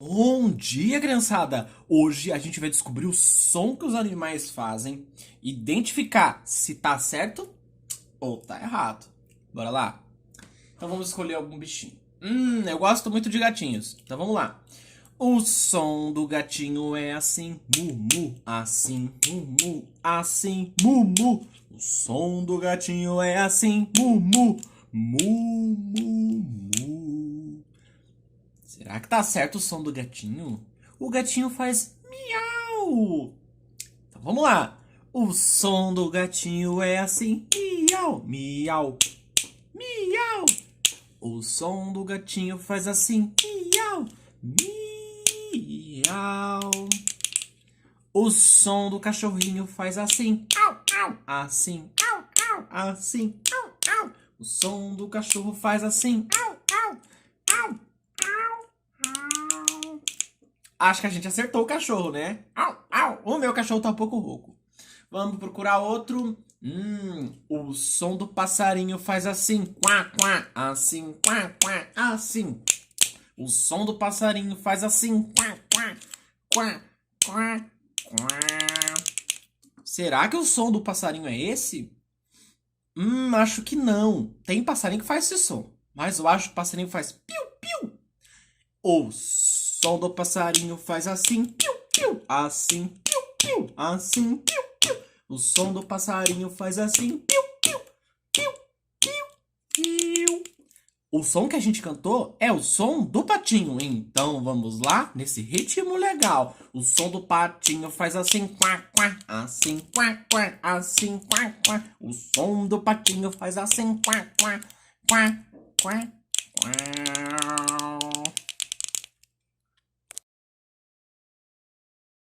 Bom dia, criançada! Hoje a gente vai descobrir o som que os animais fazem, identificar se tá certo ou tá errado. Bora lá? Então vamos escolher algum bichinho. Eu gosto muito de gatinhos. Então vamos lá. O som do gatinho é assim, mu, mu, assim, mu, mu, assim, mu, mu. O som do gatinho é assim, mu, mu, mu, mu, mu. Será que tá certo o som do gatinho? O gatinho faz miau. Então vamos lá. O som do gatinho é assim, miau, miau, miau. O som do gatinho faz assim, miau, miau. O som do cachorrinho faz assim, au, au, assim, au, au, assim, au, au. O som do cachorro faz assim, au, au, au, au, au. Acho que a gente acertou o cachorro, né? Au, au. O meu cachorro tá um pouco rouco. Vamos procurar outro. O som do passarinho faz assim, quá, quá, assim, quá, quá, assim. O som do passarinho faz assim, quá, quá, quá, quá, quá. Será que o som do passarinho é esse? Acho que não. Tem passarinho que faz esse som, mas eu acho que o passarinho faz piu, piu. O som do passarinho faz assim, piu, piu, assim, piu, piu, assim, piu, piu. O som do passarinho faz assim, piu, piu, piu, piu, piu. O som que a gente cantou é o som do patinho. Então vamos lá, nesse ritmo legal. O som do patinho faz assim, quá, quá, assim, quá, quá, assim, quá, quá. O som do patinho faz assim, quá, quá, quá, quá, quá.